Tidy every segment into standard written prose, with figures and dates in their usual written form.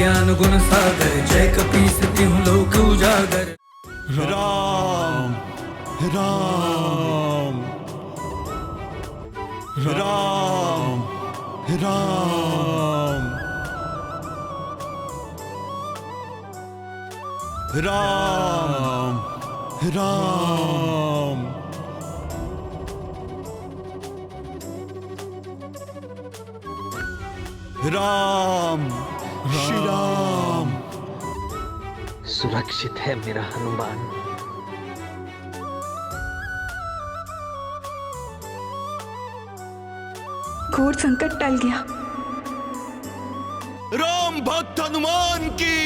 ज्ञान गुण सागर, जय कपीस तिहुँ लोक उजागर। राम राम राम राम राम राम राम श्री राम। सुरक्षित है मेरा हनुमान। घोर संकट टल गया। राम भक्त हनुमान की,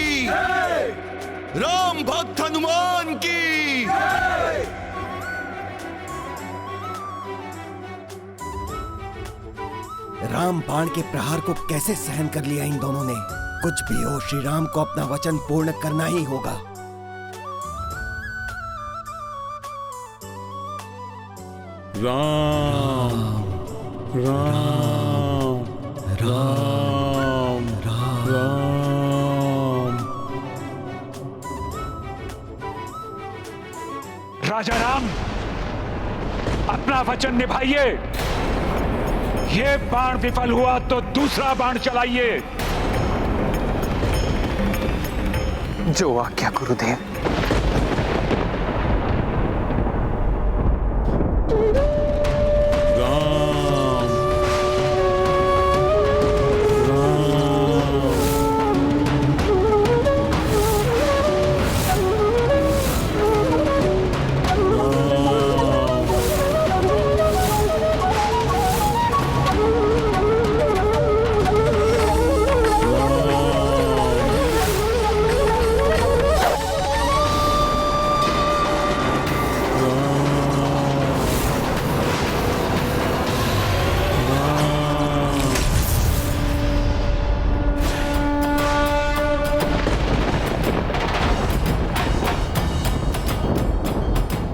राम भक्त हनुमान की। राम बाण के प्रहार को कैसे सहन कर लिया इन दोनों ने। कुछ भी हो, श्री राम को अपना वचन पूर्ण करना ही होगा। राम राम राम राम। राजा राम, अपना वचन निभाइए। ये बाण विफल हुआ तो दूसरा बाण चलाइए। जो आज्ञा गुरुदेव।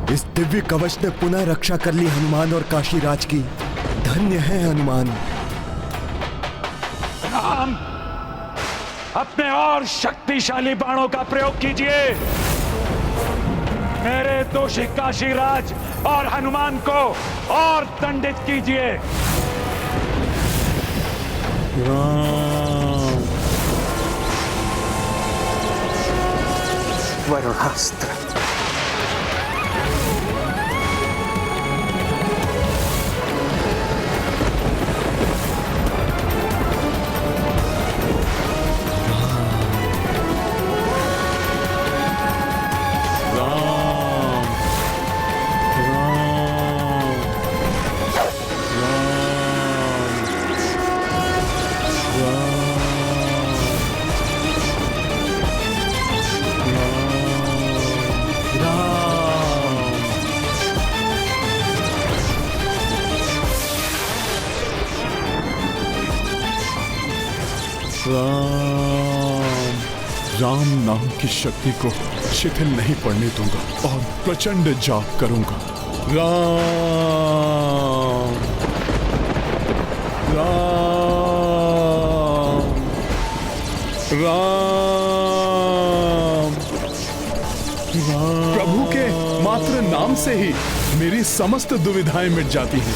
इस दिव्य कवच ने पुनः रक्षा कर ली हनुमान और काशीराज की। धन्य है हनुमान। राम, अपने और शक्तिशाली बाणों का प्रयोग कीजिए। मेरे दोषी काशीराज और हनुमान को और दंडित कीजिए। वरुणास्त्र। राम नाम की शक्ति को शिथिल नहीं पड़ने दूंगा और प्रचंड जाप करूंगा। राम राम राम राम। प्रभु के मात्र नाम से ही मेरी समस्त दुविधाएं मिट जाती हैं।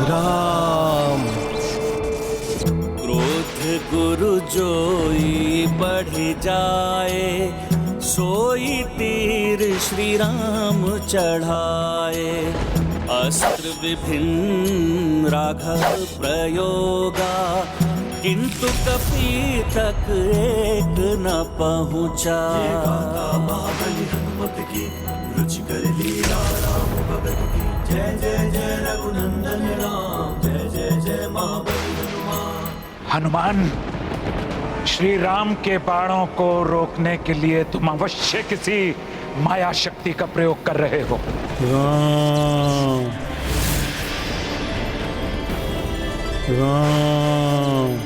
राम। क्रोध गुरु जोई बढ़ जाए, सोई तीर श्री राम चढ़ाए। अस्त्र विभिन्न राघव प्रयोगा, किंतु कपि तक एक न पहुँचा। हनुमत की रुचि कर लीला राम भगत की। जय जय जय रघुनंदन राम, जय जय जय महाबली हनुमान। हनुमान, श्री राम के बाणों को रोकने के लिए तुम अवश्य किसी माया शक्ति का प्रयोग कर रहे हो। राम राम।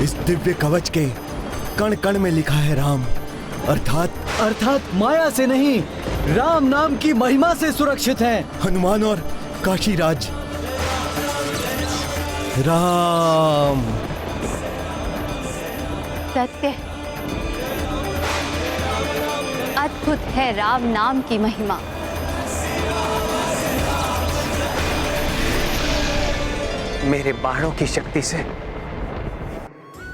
इस दिव्य कवच के कण कण में लिखा है राम, अर्थात माया से नहीं, राम नाम की महिमा से सुरक्षित हैं। हनुमान और काशीराज। राम। सत्य, अद्भुत है राम नाम की महिमा। मेरे बाणों की शक्ति से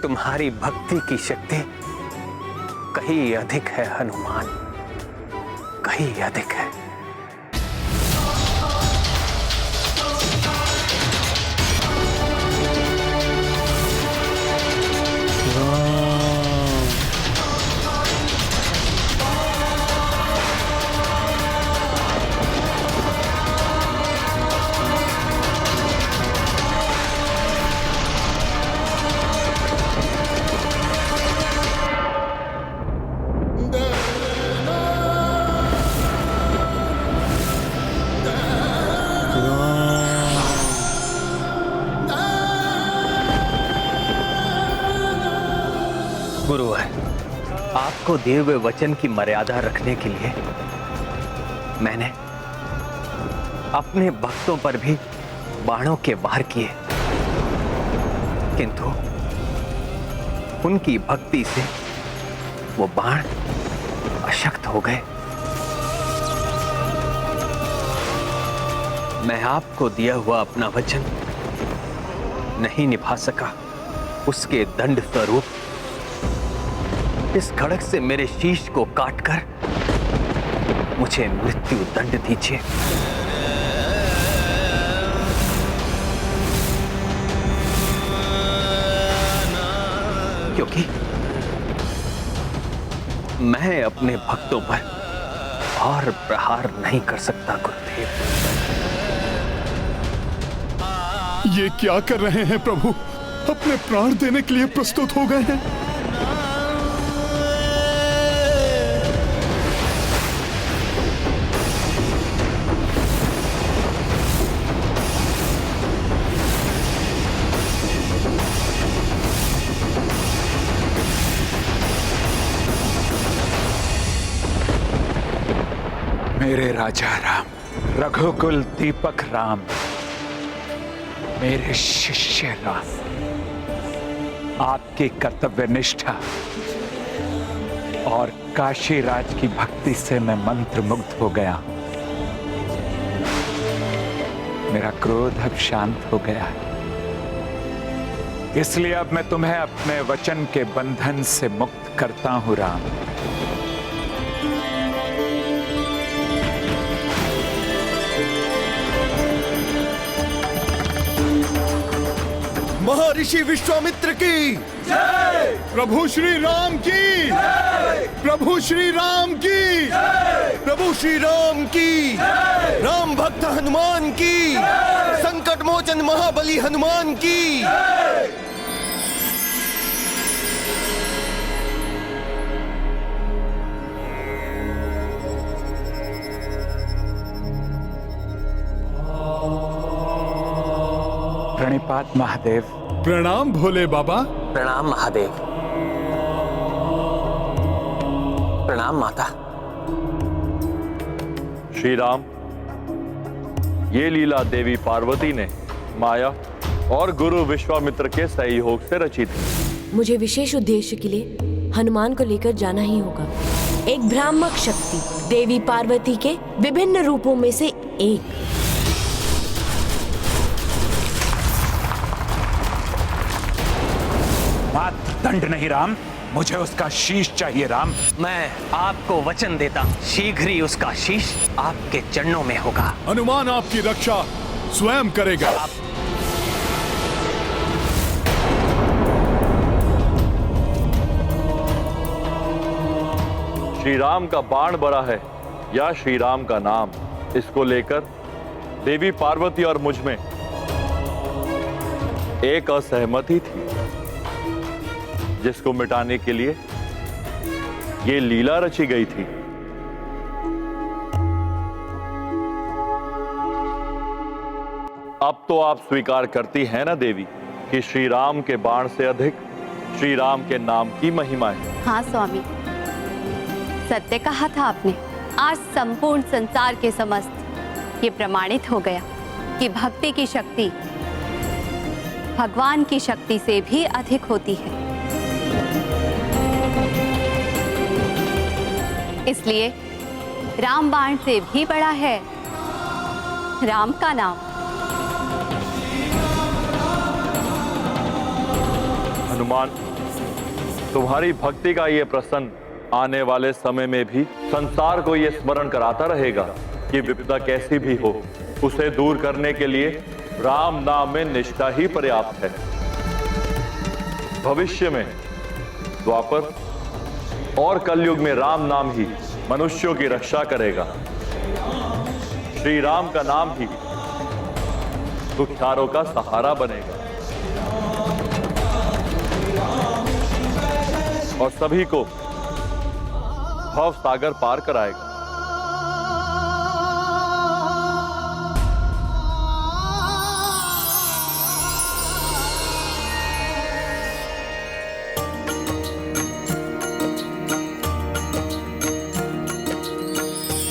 तुम्हारी भक्ति की शक्ति कहीं अधिक है हनुमान, कहीं अधिक है। गुरुवर, आपको दिए हुए वचन की मर्यादा रखने के लिए मैंने अपने भक्तों पर भी बाणों के वार किए, किंतु उनकी भक्ति से वो बाण अशक्त हो गए। मैं आपको दिया हुआ अपना वचन नहीं निभा सका, उसके दंड स्वरूप इस खड़ग से मेरे शीश को काटकर मुझे मृत्यु दंड दीजिए। क्योंकि मैं अपने भक्तों पर और प्रहार नहीं कर सकता गुरुदेव। ये क्या कर रहे हैं प्रभु? अपने प्राण देने के लिए प्रस्तुत हो गए हैं। मेरे राजा राम, रघुकुल दीपक राम, मेरे शिष्य राम, आपकी कर्तव्य निष्ठा और काशीराज की भक्ति से मैं मंत्रमुग्ध हो गया। मेरा क्रोध अब शांत हो गया है, इसलिए अब मैं तुम्हें अपने वचन के बंधन से मुक्त करता हूं राम। महर्षि विश्वामित्र की जय। प्रभु श्री राम की जय। प्रभु श्री राम की जय। प्रभु श्री राम की जय। राम भक्त हनुमान की जय। संकट मोचन महाबली हनुमान की जय। प्रणिपात महादेव। प्रणाम भोले बाबा। प्रणाम महादेव। प्रणाम माता। श्री राम, ये लीला देवी पार्वती ने माया और गुरु विश्वामित्र के सहयोग से रची थी। मुझे विशेष उद्देश्य के लिए हनुमान को लेकर जाना ही होगा। एक भ्रामक शक्ति देवी पार्वती के विभिन्न रूपों में से एक। दंड नहीं राम, मुझे उसका शीश चाहिए राम। मैं आपको वचन देता हूं, शीघ्र ही उसका शीश आपके चरणों में होगा। हनुमान आपकी रक्षा स्वयं करेगा। श्री राम का बाण बड़ा है या श्री राम का नाम, इसको लेकर देवी पार्वती और मुझ में एक असहमति थी, जिसको मिटाने के लिए ये लीला रची गई थी। अब तो आप स्वीकार करती हैं ना देवी कि श्री राम के बाण से अधिक श्री राम के नाम की महिमा है। हाँ स्वामी, सत्य कहा था आपने। आज संपूर्ण संसार के समस्त ये प्रमाणित हो गया कि भक्ति की शक्ति भगवान की शक्ति से भी अधिक होती है। इसलिए रामबाण से भी बड़ा है राम का नाम। हनुमान, तुम्हारी भक्ति का ये प्रसन्न आने वाले समय में भी संसार को ये स्मरण कराता रहेगा कि विपदा कैसी भी हो, उसे दूर करने के लिए राम नाम में निष्ठा ही पर्याप्त है। भविष्य में द्वापर और कलयुग में राम नाम ही मनुष्यों की रक्षा करेगा। श्री राम का नाम ही दुखियारों का सहारा बनेगा और सभी को भव सागर पार कराएगा।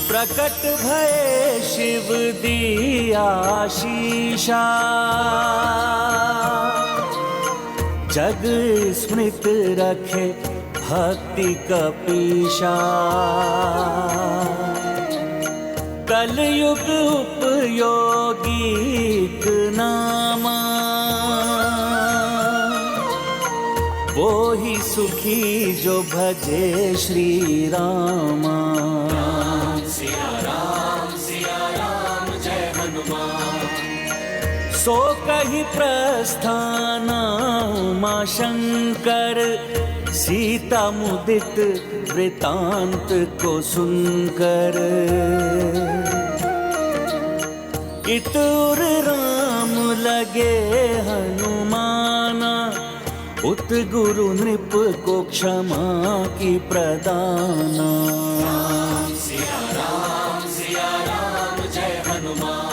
प्रकट भये शिव दिया शीशा, जग स्मृत रखे भक्ति कपीशा। कलयुग उपयोगिक नामा, वो ही सुखी जो भजे श्री रामा। सिया राम जय हनुमान, सो कही प्रस्थान उमा शंकर। सीता मुदित वृतांत को सुनकर, इतुर राम लगे हनुमाना। उत गुरु नृप को क्षमा की प्रदाना। सिया राम जय हनुमान।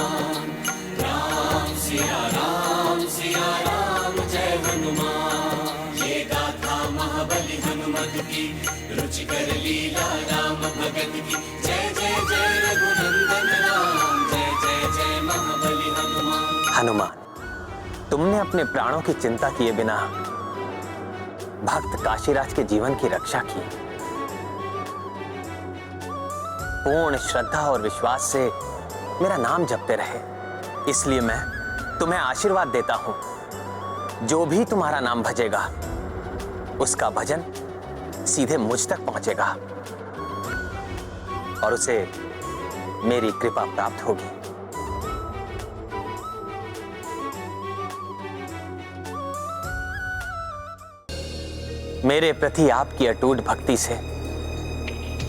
सिया राम जय हनुमान। ये गाथा महाबली हनुमत की, रुचिकर लीला राम भगत की। जय जय जय रघुनंदन राम, जय जय जय महाबली हनुमान। हनुमान, तुमने अपने प्राणों की चिंता किए बिना भक्त काशीराज के जीवन की रक्षा की। पूर्ण श्रद्धा और विश्वास से मेरा नाम जपते रहे, इसलिए मैं तुम्हें आशीर्वाद देता हूं। जो भी तुम्हारा नाम भजेगा उसका भजन सीधे मुझ तक पहुंचेगा और उसे मेरी कृपा प्राप्त होगी। मेरे प्रति आपकी अटूट भक्ति से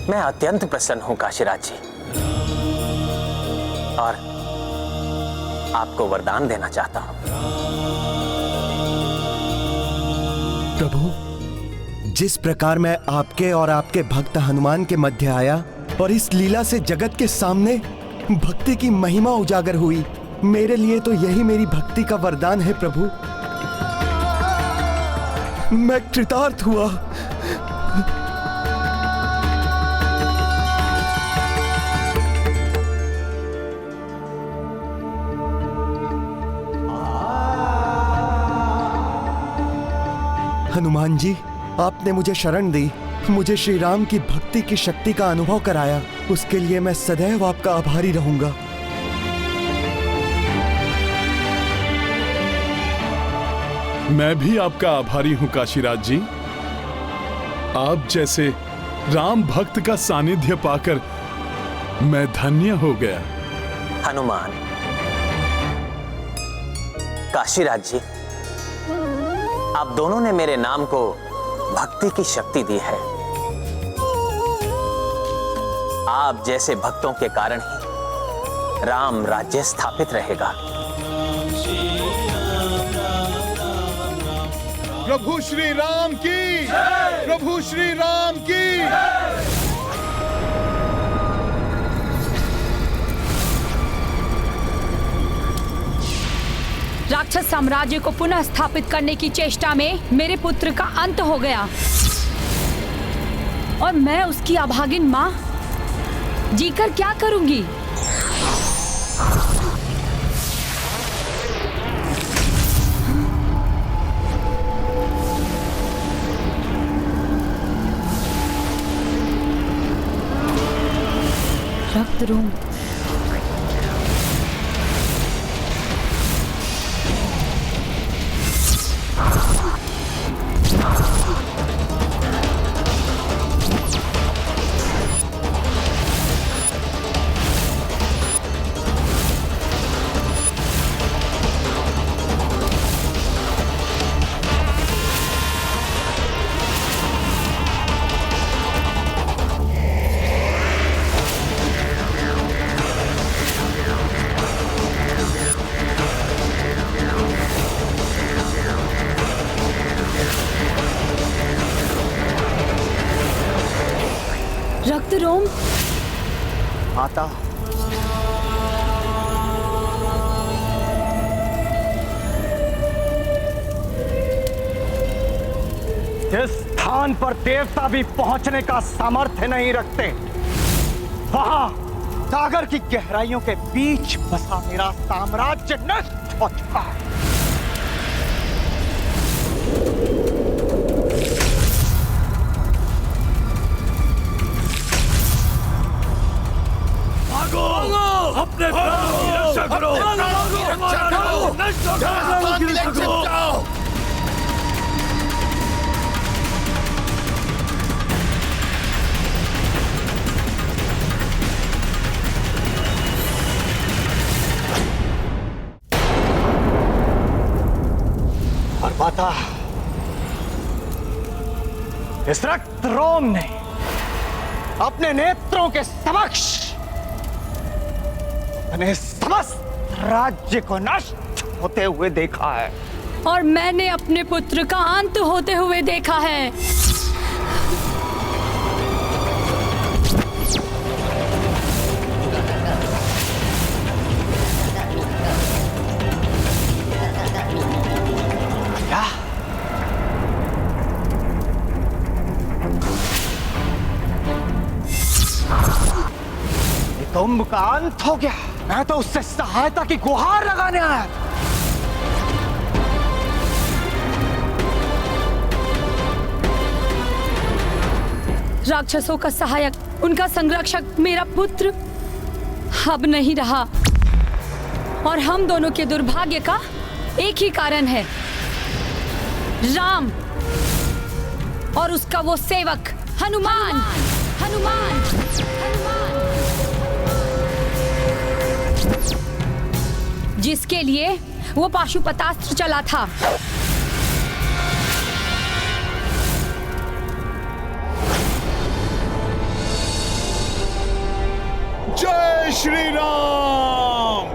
मैं अत्यंत प्रसन्न हूं काशीराज जी, और आपको वरदान देना चाहता हूं। प्रभु, जिस प्रकार मैं आपके और आपके भक्त हनुमान के मध्य आया और इस लीला से जगत के सामने भक्ति की महिमा उजागर हुई, मेरे लिए तो यही मेरी भक्ति का वरदान है प्रभु। मैं कृतार्थ हुआ। हनुमान जी, आपने मुझे शरण दी, मुझे श्री राम की भक्ति की शक्ति का अनुभव कराया। उसके लिए मैं सदैव आपका आभारी रहूंगा। मैं भी आपका आभारी हूं काशीराज जी। आप जैसे राम भक्त का सानिध्य पाकर मैं धन्य हो गया। हनुमान, काशीराज जी, आप दोनों ने मेरे नाम को भक्ति की शक्ति दी है। आप जैसे भक्तों के कारण ही राम राज्य स्थापित रहेगा। प्रभु श्री राम की, प्रभु श्री राम की। राक्षस साम्राज्य को पुनः स्थापित करने की चेष्टा में मेरे पुत्र का अंत हो गया और मैं उसकी अभागिन माँ जीकर क्या करूंगी? रक्तरूम रक्तरोम आता जिस स्थान पर देवता भी पहुंचने का सामर्थ्य नहीं रखते, वहां सागर की गहराइयों के बीच बसा मेरा साम्राज्य नष्ट हो चुका है। अपने प्राणों की रक्षा करो, नष्ट करो। और माता, इस रक्तरोम ने अपने नेत्रों के समक्ष अपने समस्त राज्य को नष्ट होते हुए देखा है और मैंने अपने पुत्र का अंत होते हुए देखा है। तुम का अंत हो गया। मैं तो उससे सहायता की गुहार लगाने आया था। राक्षसों का सहायक, उनका संरक्षक मेरा पुत्र अब नहीं रहा और हम दोनों के दुर्भाग्य का एक ही कारण है, राम और उसका वो सेवक हनुमान। हनुमान, हनुमान, जिसके लिए वो पाशुपतास्त्र चला था। जय श्री राम।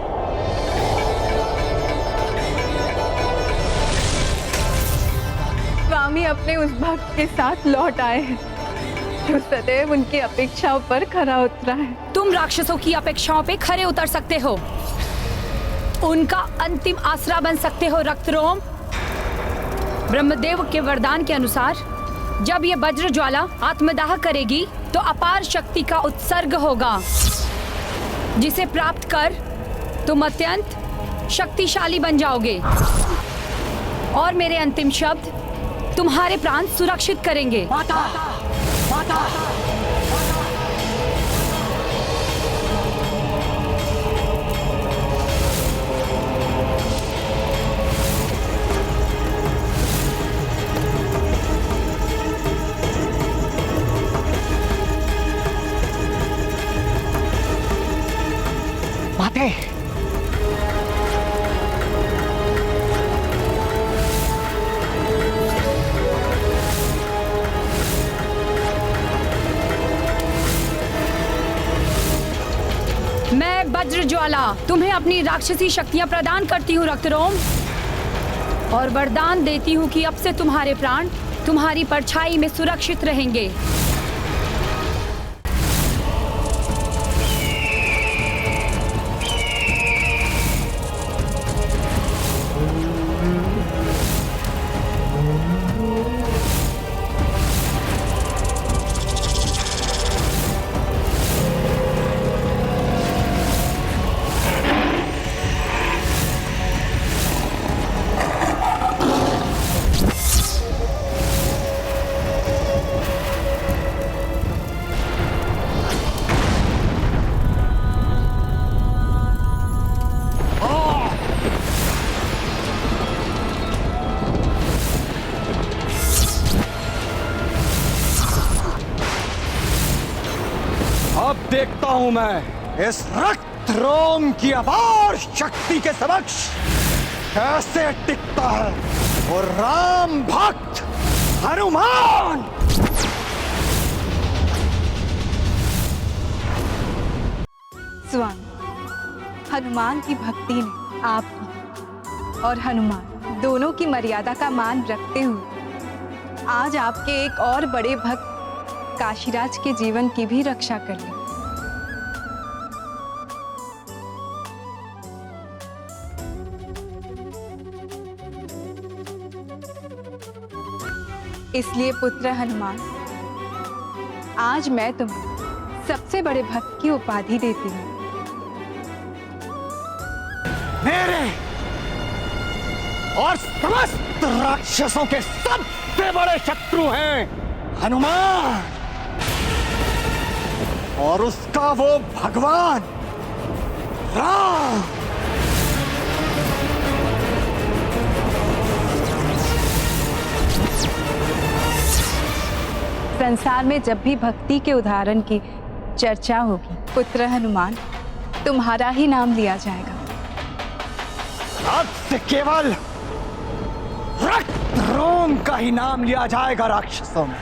स्वामी अपने उस भक्त के साथ लौट आए हैं जो सदैव उनकी अपेक्षाओं पर खरा उतरा है। तुम राक्षसों की अपेक्षाओं पे खरे उतर सकते हो, उनका अंतिम आसरा बन सकते हो। रक्तरोम, ब्रह्मदेव के वरदान के अनुसार जब ये वज्र ज्वाला आत्मदाह करेगी तो अपार शक्ति का उत्सर्ग होगा, जिसे प्राप्त कर तुम अत्यंत शक्तिशाली बन जाओगे और मेरे अंतिम शब्द तुम्हारे प्राण सुरक्षित करेंगे। माता, माता, माते, मैं वज्र ज्वाला तुम्हें अपनी राक्षसी शक्तियां प्रदान करती हूँ रक्तरोम, और वरदान देती हूँ कि अब से तुम्हारे प्राण तुम्हारी परछाई में सुरक्षित रहेंगे। हूं मैं इस रक्त रोम की अपार शक्ति के समक्ष कैसे टिकता है वो राम भक्त हनुमान। स्वामी, हनुमान की भक्ति ने आपकी और हनुमान दोनों की मर्यादा का मान रखते हुए आज आपके एक और बड़े भक्त काशीराज के जीवन की भी रक्षा कर ली। इसलिए पुत्र हनुमान, आज मैं तुम्हें सबसे बड़े भक्त की उपाधि देती हूँ। मेरे और समस्त राक्षसों के सबसे बड़े शत्रु हैं हनुमान और उसका वो भगवान राम। संसार में जब भी भक्ति के उदाहरण की चर्चा होगी, पुत्र हनुमान, तुम्हारा ही नाम लिया जाएगा। अब से केवल रक्त रोम का ही नाम लिया जाएगा राक्षसों में।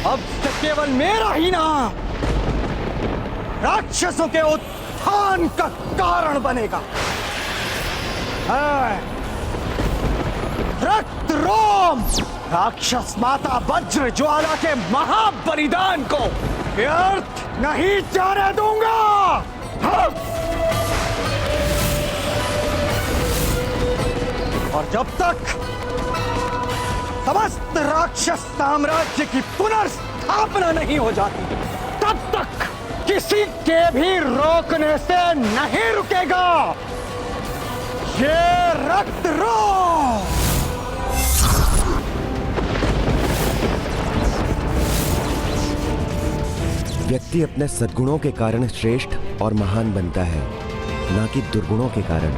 अब से केवल मेरा ही नाम राक्षसों के उत्थान का कारण बनेगा। रक्त रोम राक्षस माता वज्र ज्वाला के महाबलिदान को व्यर्थ नहीं जाने दूंगा। और जब तक समस्त राक्षस साम्राज्य की पुनर्स्थापना नहीं हो जाती, तब तक किसी के भी रोकने से नहीं रुकेगा ये रक्त रोम। व्यक्ति अपने सद्गुणों के कारण श्रेष्ठ और महान बनता है, ना कि दुर्गुणों के कारण।